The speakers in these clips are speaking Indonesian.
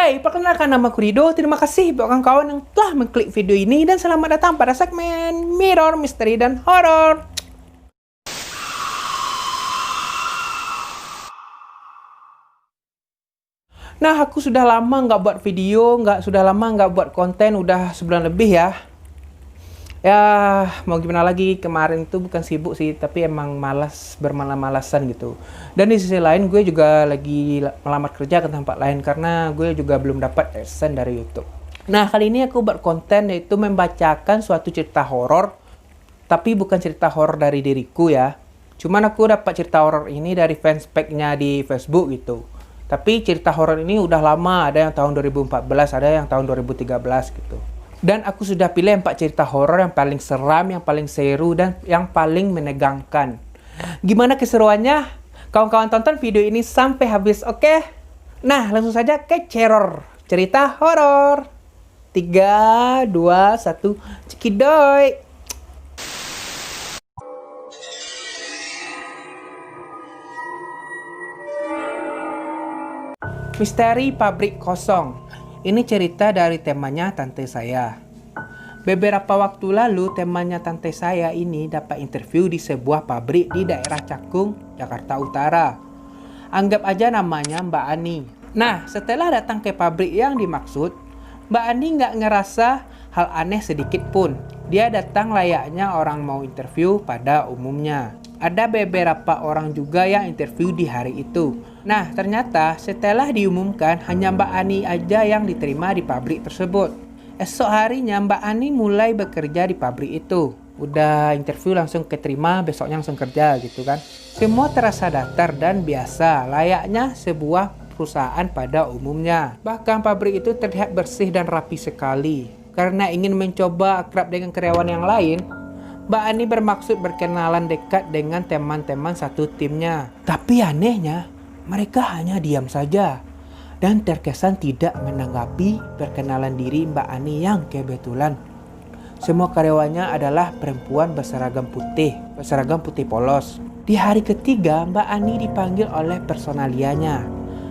Hai, perkenalkan nama aku Rido. Terima kasih buat kawan-kawan yang telah mengklik video ini dan selamat datang pada segmen Mirror, Misteri, dan Horor. Nah, aku sudah lama nggak buat video, sudah lama nggak buat konten, udah sebulan lebih ya. Ya, mau gimana lagi, kemarin itu bukan sibuk sih, tapi emang malas, bermalas-malasan gitu. Dan di sisi lain gue juga lagi melamar kerja ke tempat lain karena gue juga belum dapat AdSense dari YouTube. Nah, kali ini aku buat konten yaitu membacakan suatu cerita horor, tapi bukan cerita horor dari diriku ya. Cuman aku dapat cerita horor ini dari fanspage-nya di Facebook gitu. Tapi cerita horor ini udah lama, ada yang tahun 2014, ada yang tahun 2013 gitu. Dan aku sudah pilih 4 cerita horor yang paling seram, yang paling seru, dan yang paling menegangkan. Gimana keseruannya? Kawan-kawan tonton video ini sampai habis, oke? Nah, langsung saja ke ceror. Cerita horor. 3, 2, 1, cekidot. Misteri Pabrik Kosong. Ini cerita dari temannya tante saya. Beberapa waktu lalu temannya tante saya ini dapat interview di sebuah pabrik di daerah Cakung, Jakarta Utara. Anggap aja namanya Mbak Ani. Nah, setelah datang ke pabrik yang dimaksud, Mbak Ani nggak ngerasa hal aneh sedikit pun. Dia datang layaknya orang mau interview pada umumnya. Ada beberapa orang juga yang interview di hari itu. Nah, ternyata setelah diumumkan hanya Mbak Ani aja yang diterima di pabrik tersebut. Esok harinya Mbak Ani mulai bekerja di pabrik itu. Udah interview langsung keterima, besoknya langsung kerja gitu kan. Semua terasa datar dan biasa, layaknya sebuah perusahaan pada umumnya. Bahkan pabrik itu terlihat bersih dan rapi sekali. Karena ingin mencoba akrab dengan karyawan yang lain, Mbak Ani bermaksud berkenalan dekat dengan teman-teman satu timnya. Tapi anehnya, mereka hanya diam saja dan terkesan tidak menanggapi perkenalan diri Mbak Ani yang kebetulan semua karyawannya adalah perempuan berseragam putih polos. Di hari ketiga, Mbak Ani dipanggil oleh personalianya.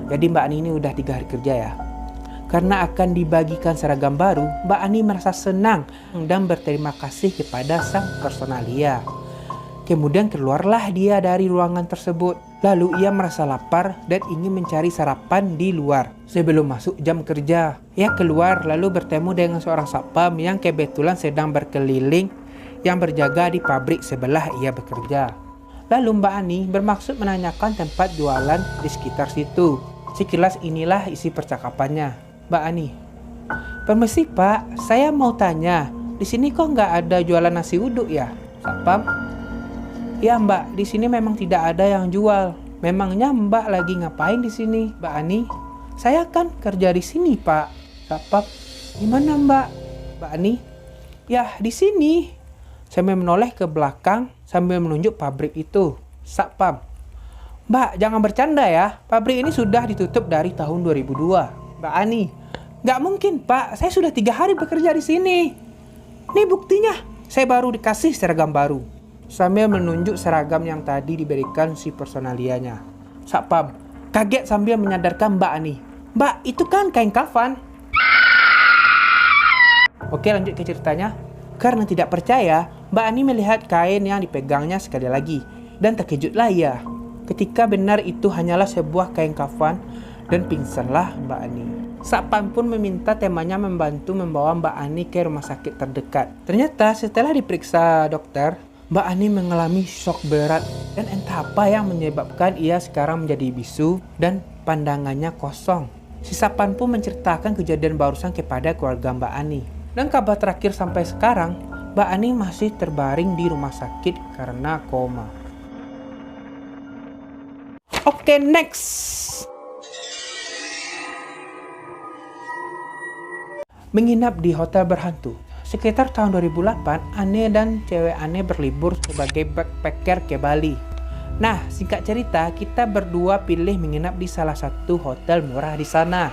Jadi Mbak Ani ini udah 3 hari kerja ya. Karena akan dibagikan seragam baru, Mbak Ani merasa senang dan berterima kasih kepada sang personalia. Kemudian keluarlah dia dari ruangan tersebut. Lalu ia merasa lapar dan ingin mencari sarapan di luar sebelum masuk jam kerja. Ia keluar lalu bertemu dengan seorang satpam yang kebetulan sedang berkeliling yang berjaga di pabrik sebelah ia bekerja. Lalu Mbak Ani bermaksud menanyakan tempat jualan di sekitar situ. Sekilas inilah isi percakapannya. Mbak Ani, permisi Pak, saya mau tanya, di sini kok nggak ada jualan nasi uduk ya? Satpam, ya Mbak, di sini memang tidak ada yang jual. Memangnya Mbak lagi ngapain di sini? Mbak Ani, saya kan kerja di sini Pak. Satpam, di mana Mbak? Mbak Ani, ya di sini. Sambil menoleh ke belakang sambil menunjuk pabrik itu. Satpam, Mbak jangan bercanda ya. Pabrik ini sudah ditutup dari tahun 2002. Mbak Ani, nggak mungkin Pak. Saya sudah 3 hari bekerja di sini. Ini buktinya. Saya baru dikasih seragam baru. Sambil menunjuk seragam yang tadi diberikan si personalianya. Satpam kaget sambil menyadarkan Mbak Ani. Mbak, itu kan kain kafan. Oke, lanjut ke ceritanya. Karena tidak percaya, Mbak Ani melihat kain yang dipegangnya sekali lagi. Dan terkejutlah ia. Ketika benar itu hanyalah sebuah kain kafan dan pingsanlah Mbak Ani. Satpam pun meminta temannya membantu membawa Mbak Ani ke rumah sakit terdekat. Ternyata setelah diperiksa dokter, Mbak Ani mengalami shock berat dan entah apa yang menyebabkan ia sekarang menjadi bisu dan pandangannya kosong. Si Satpam pun menceritakan kejadian barusan kepada keluarga Mbak Ani. Dan kabar terakhir sampai sekarang, Mbak Ani masih terbaring di rumah sakit karena koma. Oke, next. Menginap di hotel berhantu. Sekitar tahun 2008, Ane dan cewek Ane berlibur sebagai backpacker ke Bali. Nah, singkat cerita, kita berdua pilih menginap di salah satu hotel murah di sana.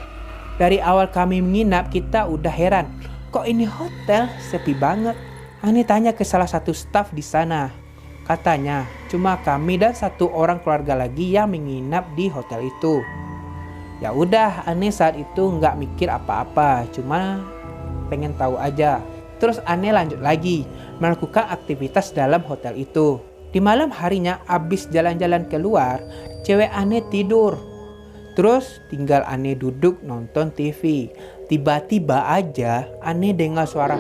Dari awal kami menginap, kita udah heran. Kok ini hotel sepi banget? Ane tanya ke salah satu staf di sana. Katanya, cuma kami dan 1 orang keluarga lagi yang menginap di hotel itu. Ya udah, Ane saat itu nggak mikir apa-apa, cuma pengen tahu aja. Terus Ane lanjut lagi melakukan aktivitas dalam hotel itu. Di malam harinya abis jalan-jalan keluar, cewek Ane tidur. Terus tinggal Ane duduk nonton TV. Tiba-tiba aja Ane dengar suara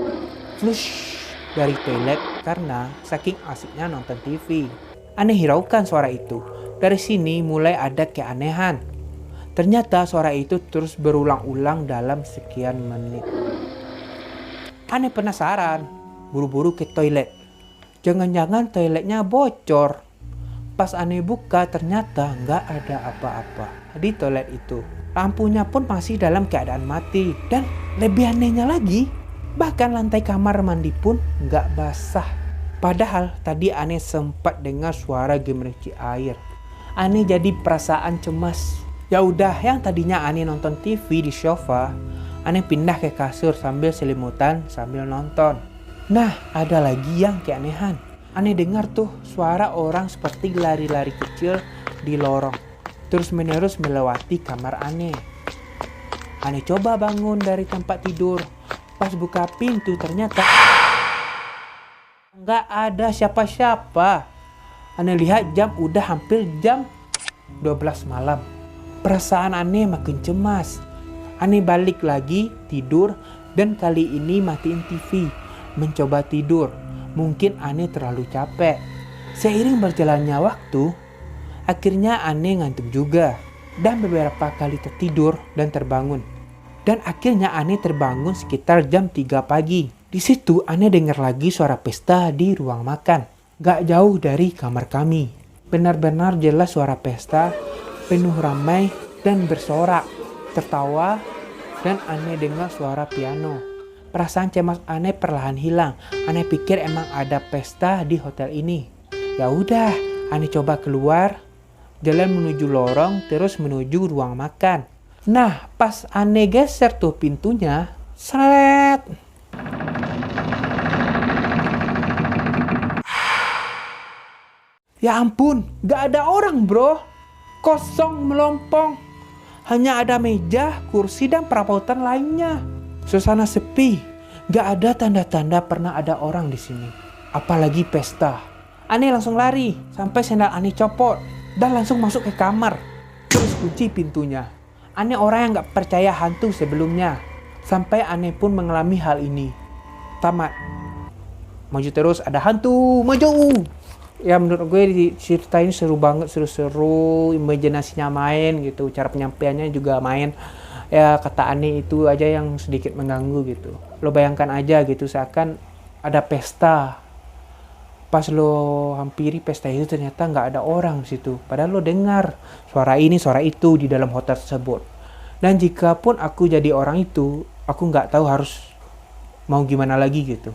flush dari toilet karena saking asiknya nonton TV. Ane hiraukan suara itu. Dari sini mulai ada keanehan. Ternyata suara itu terus berulang-ulang dalam sekian menit. Ane penasaran, buru-buru ke toilet. Jangan-jangan toiletnya bocor. Pas Ane buka ternyata nggak ada apa-apa di toilet itu. Lampunya pun masih dalam keadaan mati. Dan lebih anehnya lagi, bahkan lantai kamar mandi pun nggak basah. Padahal tadi Ane sempat dengar suara gemericik air. Ane jadi perasaan cemas. Ya udah, yang tadinya Ane nonton TV di sofa, Ane pindah ke kasur sambil selimutan sambil nonton. Nah, ada lagi yang keanehan. Ane dengar tuh suara orang seperti lari-lari kecil di lorong, terus menerus melewati kamar Ane. Ane coba bangun dari tempat tidur. Pas buka pintu ternyata nggak ada siapa-siapa. Ane lihat jam udah hampir jam 12 malam. Perasaan Ane makin cemas. Ane balik lagi tidur dan kali ini matiin TV. Mencoba tidur. Mungkin Ane terlalu capek. Seiring berjalannya waktu, akhirnya Ane ngantuk juga. Dan beberapa kali tertidur dan terbangun. Dan akhirnya Ane terbangun sekitar jam 3 pagi. Di situ Ane dengar lagi suara pesta di ruang makan. Gak jauh dari kamar kami. Benar-benar jelas suara pesta. Penuh ramai dan bersorak, tertawa, dan Ane dengar suara piano. Perasaan cemas Ane perlahan hilang. Ane pikir emang ada pesta di hotel ini. Ya udah, Ane coba keluar, jalan menuju lorong, terus menuju ruang makan. Nah, pas Ane geser tuh pintunya, seret. Ya ampun, gak ada orang bro. Kosong melompong. Hanya ada meja, kursi, dan perabotan lainnya. Suasana sepi. Gak ada tanda-tanda pernah ada orang di sini. Apalagi pesta. Ane langsung lari sampai sendal Ane copot dan langsung masuk ke kamar. Terus kunci pintunya. Ane orang yang gak percaya hantu sebelumnya. Sampai Ane pun mengalami hal ini. Tamat. Maju terus, ada hantu. Maju! Ya menurut gue di cerita ini seru banget, seru-seru, imajinasinya main gitu, cara penyampaiannya juga main. Ya kata Ane itu aja yang sedikit mengganggu gitu. Lo bayangkan aja gitu, seakan ada pesta. Pas lo hampiri pesta itu ternyata nggak ada orang di situ. Padahal lo dengar suara ini, suara itu di dalam hotel tersebut. Dan jika pun aku jadi orang itu, aku nggak tahu harus mau gimana lagi gitu.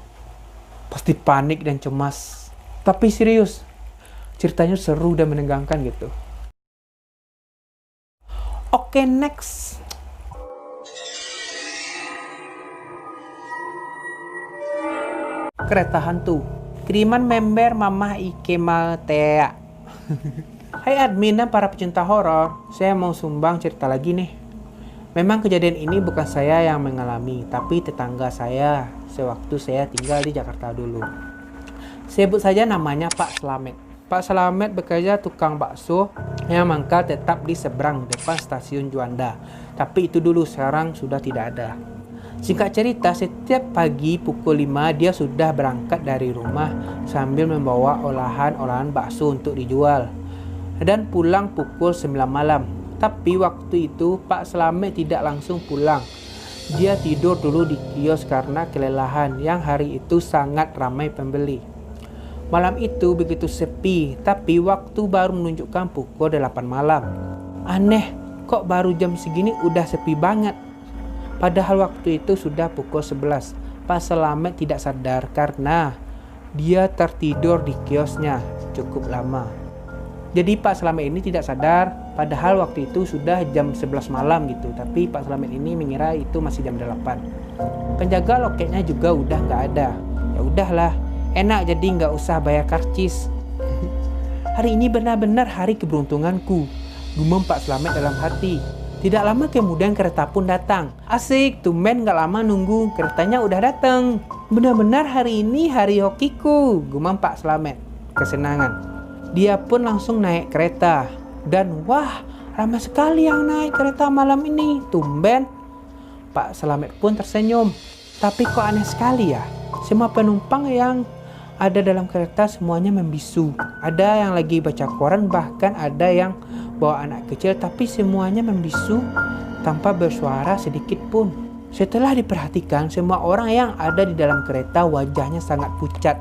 Pasti panik dan cemas. Tapi serius, ceritanya seru dan menegangkan gitu. Oke, next. Kereta hantu. Kiriman member Mama Ike Maltea. Hai admin dan para pecinta horor, saya mau sumbang cerita lagi nih. Memang kejadian ini bukan saya yang mengalami, tapi tetangga saya sewaktu saya tinggal di Jakarta dulu. Sebut saja namanya Pak Slamet. Pak Slamet bekerja tukang bakso yang mangkal tetap di seberang depan stasiun Juanda. Tapi itu dulu, sekarang sudah tidak ada. Singkat cerita, setiap pagi pukul 5 dia sudah berangkat dari rumah sambil membawa olahan-olahan bakso untuk dijual. Dan pulang pukul 9 malam. Tapi waktu itu Pak Slamet tidak langsung pulang. Dia tidur dulu di kios karena kelelahan yang hari itu sangat ramai pembeli. Malam itu begitu sepi, tapi waktu baru menunjukkan pukul 8 malam. Aneh, kok baru jam segini udah sepi banget. Padahal waktu itu sudah pukul 11. Pak Slamet tidak sadar karena dia tertidur di kiosnya cukup lama. Jadi Pak Slamet ini tidak sadar, padahal waktu itu sudah jam 11 malam gitu. Tapi Pak Slamet ini mengira itu masih jam 8. Penjaga loketnya juga udah nggak ada. Ya udahlah, enak jadi nggak usah bayar karcis. Hari ini benar-benar hari keberuntunganku, gumam Pak Slamet dalam hati. Tidak lama kemudian kereta pun datang. Asik, tumben gak lama nunggu, keretanya udah datang. Benar-benar hari ini hari hokiku, gumam Pak Slamet. Kesenangan. Dia pun langsung naik kereta. Dan wah, ramai sekali yang naik kereta malam ini. Tumben. Pak Slamet pun tersenyum. Tapi kok aneh sekali ya. Semua penumpang yang ada dalam kereta semuanya membisu. Ada yang lagi baca koran, bahkan ada yang bawa anak kecil, tapi semuanya membisu tanpa bersuara sedikit pun. Setelah diperhatikan, semua orang yang ada di dalam kereta wajahnya sangat pucat,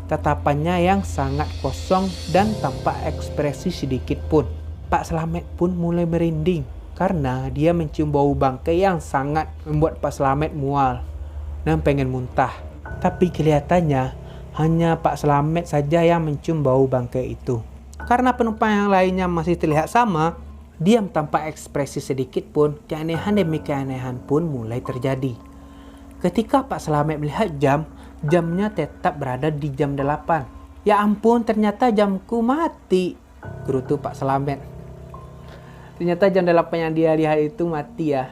tatapannya yang sangat kosong dan tanpa ekspresi sedikit pun. Pak Slamet pun mulai merinding karena dia mencium bau bangkai yang sangat membuat Pak Slamet mual dan pengen muntah. Tapi kelihatannya hanya Pak Slamet saja yang mencium bau bangkai itu. Karena penumpang yang lainnya masih terlihat sama, diam tanpa ekspresi sedikit pun, keanehan demi keanehan pun mulai terjadi. Ketika Pak Slamet melihat jam, jamnya tetap berada di jam 8. Ya ampun, ternyata jamku mati, gerutu Pak Slamet. Ternyata jam 8 yang dia lihat itu mati ya.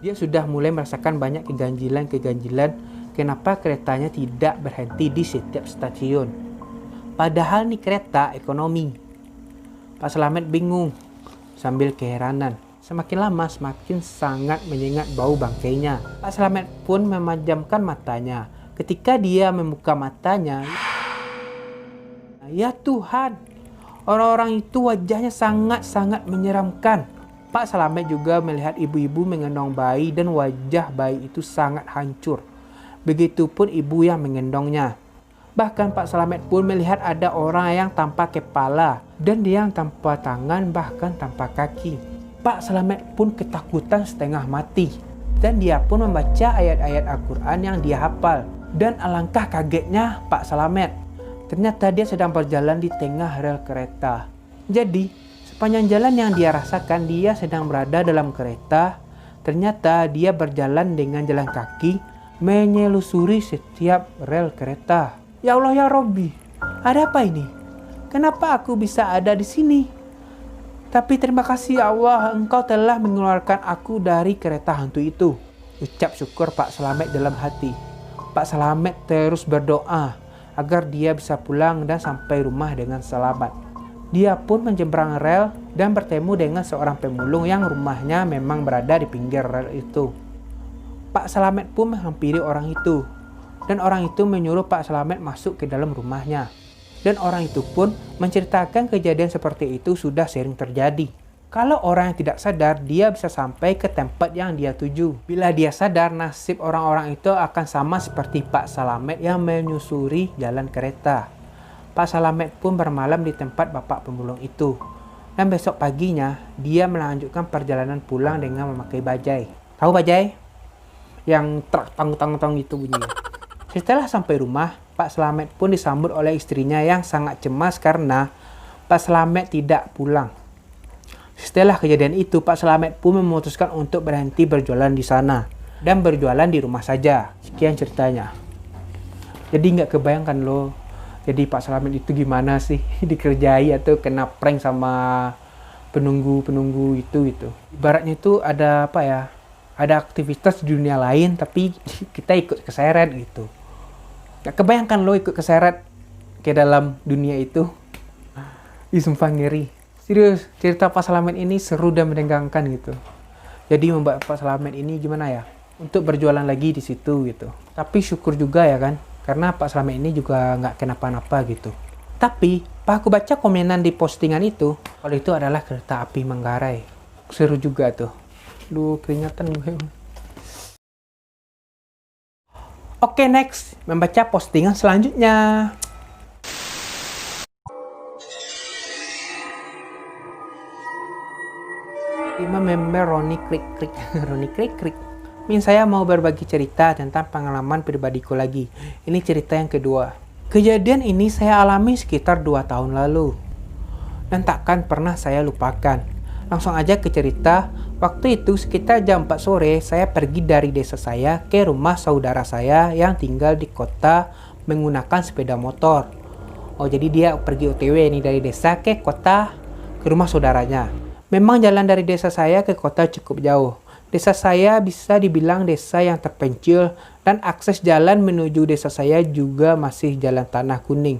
Dia sudah mulai merasakan banyak keganjilan kenapa keretanya tidak berhenti di setiap stasiun. Padahal nih kereta ekonomi. Pak Slamet bingung sambil keheranan. Semakin lama semakin sangat menyengat bau bangkainya. Pak Slamet pun memejamkan matanya. Ketika dia membuka matanya, ya Tuhan, orang-orang itu wajahnya sangat-sangat menyeramkan. Pak Slamet juga melihat ibu-ibu menggendong bayi dan wajah bayi itu sangat hancur. Begitupun ibu yang menggendongnya. Bahkan Pak Slamet pun melihat ada orang yang tanpa kepala dan yang tanpa tangan, bahkan tanpa kaki. Pak Slamet pun ketakutan setengah mati. Dan dia pun membaca ayat-ayat Al-Quran yang dia hafal. Dan alangkah kagetnya Pak Slamet. Ternyata dia sedang berjalan di tengah rel kereta. Jadi sepanjang jalan yang dia rasakan, dia sedang berada dalam kereta. Ternyata dia berjalan dengan jalan kaki, menyelusuri setiap rel kereta. Ya Allah ya Robbi, ada apa ini? Kenapa aku bisa ada di sini? Tapi terima kasih ya Allah, Engkau telah mengeluarkan aku dari kereta hantu itu. Ucap syukur Pak Slamet dalam hati. Pak Slamet terus berdoa agar dia bisa pulang dan sampai rumah dengan selamat. Dia pun menyeberang rel dan bertemu dengan seorang pemulung yang rumahnya memang berada di pinggir rel itu. Pak Slamet pun menghampiri orang itu. Dan orang itu menyuruh Pak Slamet masuk ke dalam rumahnya. Dan orang itu pun menceritakan kejadian seperti itu sudah sering terjadi. Kalau orang yang tidak sadar, dia bisa sampai ke tempat yang dia tuju. Bila dia sadar, nasib orang-orang itu akan sama seperti Pak Slamet yang menyusuri jalan kereta. Pak Slamet pun bermalam di tempat bapak pemulung itu. Dan besok paginya, dia melanjutkan perjalanan pulang dengan memakai bajai. Tahu bajai? Yang truk tang-tang-tang itu bunyinya. Setelah sampai rumah, Pak Slamet pun disambut oleh istrinya yang sangat cemas karena Pak Slamet tidak pulang. Setelah kejadian itu, Pak Slamet pun memutuskan untuk berhenti berjualan di sana dan berjualan di rumah saja. Sekian ceritanya. Jadi nggak kebayangkan loh, jadi Pak Slamet itu gimana sih dikerjai atau kena prank sama penunggu itu gitu. Ibaratnya itu ada apa ya? Ada aktivitas di dunia lain tapi kita ikut keseret gitu. Gak kebayangkan lo ikut keseret ke dalam dunia itu. Ih, sumpah ngeri. Serius, cerita Pak Slamet ini seru dan menegangkan gitu. Jadi membuat Pak Slamet ini gimana ya? Untuk berjualan lagi di situ gitu. Tapi syukur juga ya kan. Karena Pak Slamet ini juga nggak kenapa-napa gitu. Tapi, pas aku baca komenan di postingan itu, kalau itu adalah kereta api Manggarai. Seru juga tuh. Duh, keringatan gue. Oke, next. Membaca postingan selanjutnya. Lima member Roni Krik. Roni Krik. Saya mau berbagi cerita tentang pengalaman pribadiku lagi. Ini cerita yang kedua. Kejadian ini saya alami sekitar 2 tahun lalu. Dan takkan pernah saya lupakan. Langsung aja ke cerita. Waktu itu sekitar jam 4 sore, saya pergi dari desa saya ke rumah saudara saya yang tinggal di kota menggunakan sepeda motor. Oh, jadi dia pergi OTW nih dari desa ke kota ke rumah saudaranya. Memang jalan dari desa saya ke kota cukup jauh. Desa saya bisa dibilang desa yang terpencil dan akses jalan menuju desa saya juga masih jalan tanah kuning.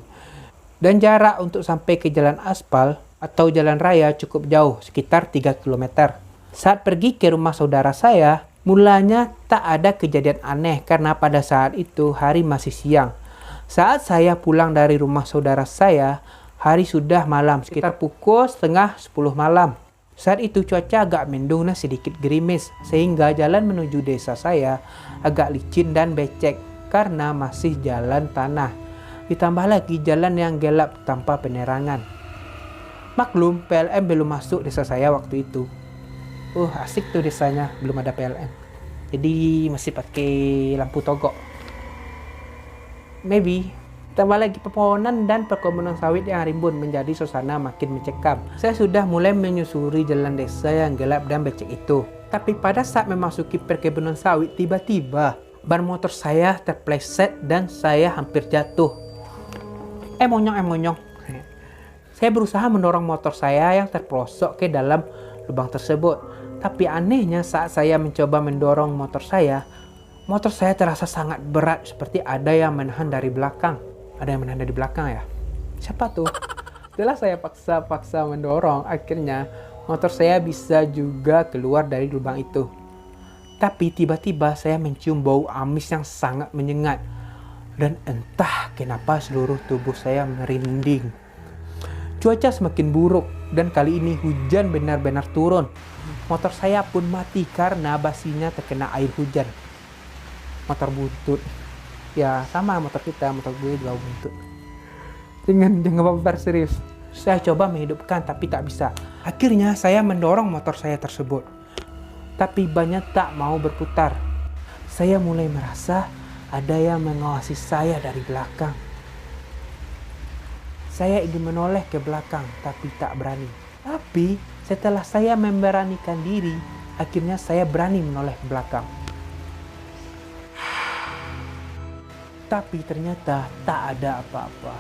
Dan jarak untuk sampai ke jalan aspal atau jalan raya cukup jauh, sekitar 3 km. Saat pergi ke rumah saudara saya, mulanya tak ada kejadian aneh karena pada saat itu hari masih siang. Saat saya pulang dari rumah saudara saya, hari sudah malam, sekitar pukul setengah 10 malam. Saat itu cuaca agak mendung dan sedikit gerimis, sehingga jalan menuju desa saya agak licin dan becek karena masih jalan tanah. Ditambah lagi jalan yang gelap tanpa penerangan. Maklum, PLN belum masuk desa saya waktu itu. Asik tuh desanya, belum ada PLN. Jadi masih pakai lampu togok. Maybe. Tambah lagi pepohonan dan perkebunan sawit yang rimbun menjadi suasana makin mencekam. Saya sudah mulai menyusuri jalan desa yang gelap dan becek itu. Tapi pada saat memasuki perkebunan sawit, tiba-tiba ban motor saya terpleset dan saya hampir jatuh. Monyong. Saya berusaha mendorong motor saya yang terperosok ke dalam lubang tersebut. Tapi anehnya saat saya mencoba mendorong motor saya terasa sangat berat seperti ada yang menahan dari belakang. Ada yang menahan dari belakang ya? Siapa tuh? Setelah saya paksa mendorong, akhirnya motor saya bisa juga keluar dari lubang itu. Tapi tiba-tiba saya mencium bau amis yang sangat menyengat. Dan entah kenapa seluruh tubuh saya merinding. Cuaca semakin buruk dan kali ini hujan benar-benar turun. Motor saya pun mati karena basinya terkena air hujan. Motor buntut. Ya sama motor kita, motor gue juga buntut. Jangan baper, serius. Saya coba menghidupkan tapi tak bisa. Akhirnya saya mendorong motor saya tersebut. Tapi bannya tak mau berputar. Saya mulai merasa ada yang mengawasi saya dari belakang. Saya ingin menoleh ke belakang tapi tak berani. Tapi setelah saya memberanikan diri, akhirnya saya berani menoleh ke belakang. Tapi ternyata tak ada apa-apa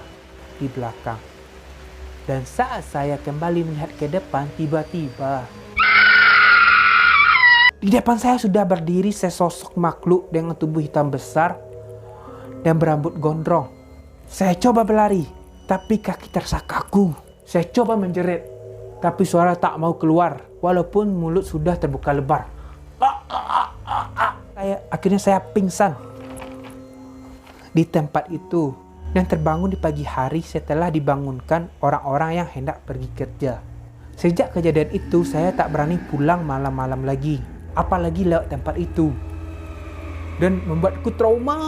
di belakang. Dan saat saya kembali melihat ke depan, tiba-tiba di depan saya sudah berdiri sesosok makhluk dengan tubuh hitam besar dan berambut gondrong. Saya coba berlari, tapi kaki terasa kaku. Saya coba menjerit, tapi suara tak mau keluar, walaupun mulut sudah terbuka lebar. Akhirnya saya pingsan di tempat itu dan terbangun di pagi hari setelah dibangunkan orang-orang yang hendak pergi kerja. Sejak kejadian itu, saya tak berani pulang malam-malam lagi, apalagi lewat tempat itu. Dan membuatku trauma.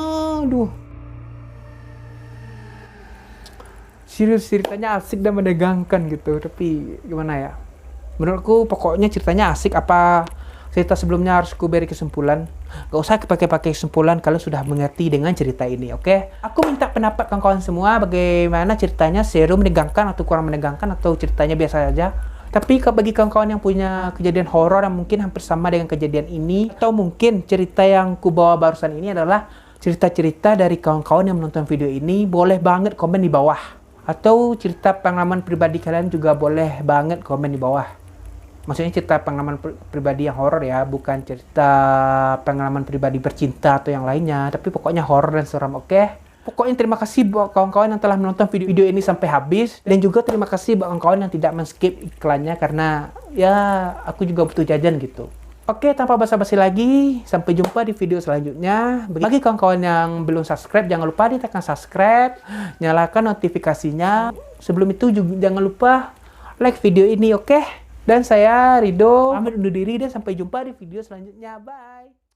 Serius, ceritanya asik dan menegangkan gitu. Tapi gimana ya? Menurutku pokoknya ceritanya asik. Apa cerita sebelumnya harus ku beri kesimpulan? Gak usah pakai kesimpulan kalau sudah mengerti dengan cerita ini, oke? Aku minta pendapat kawan-kawan semua bagaimana ceritanya, seru, menegangkan atau kurang menegangkan, atau ceritanya biasa saja. Tapi bagi kawan-kawan yang punya kejadian horor yang mungkin hampir sama dengan kejadian ini, atau mungkin cerita yang ku bawa barusan ini adalah cerita-cerita dari kawan-kawan yang menonton video ini, boleh banget komen di bawah. Atau cerita pengalaman pribadi kalian juga boleh banget komen di bawah. Maksudnya cerita pengalaman pribadi yang horor ya, bukan cerita pengalaman pribadi bercinta atau yang lainnya, tapi pokoknya horor dan seram, oke? Pokoknya terima kasih buat kawan-kawan yang telah menonton video ini sampai habis, dan juga terima kasih buat kawan-kawan yang tidak men-skip iklannya karena ya aku juga butuh jajan gitu. Oke, tanpa basa-basi lagi, sampai jumpa di video selanjutnya. Bagi kawan-kawan yang belum subscribe, jangan lupa ditekan subscribe, nyalakan notifikasinya. Sebelum itu juga jangan lupa like video ini, oke? Dan saya Rido, pamit undur diri dan sampai jumpa di video selanjutnya. Bye!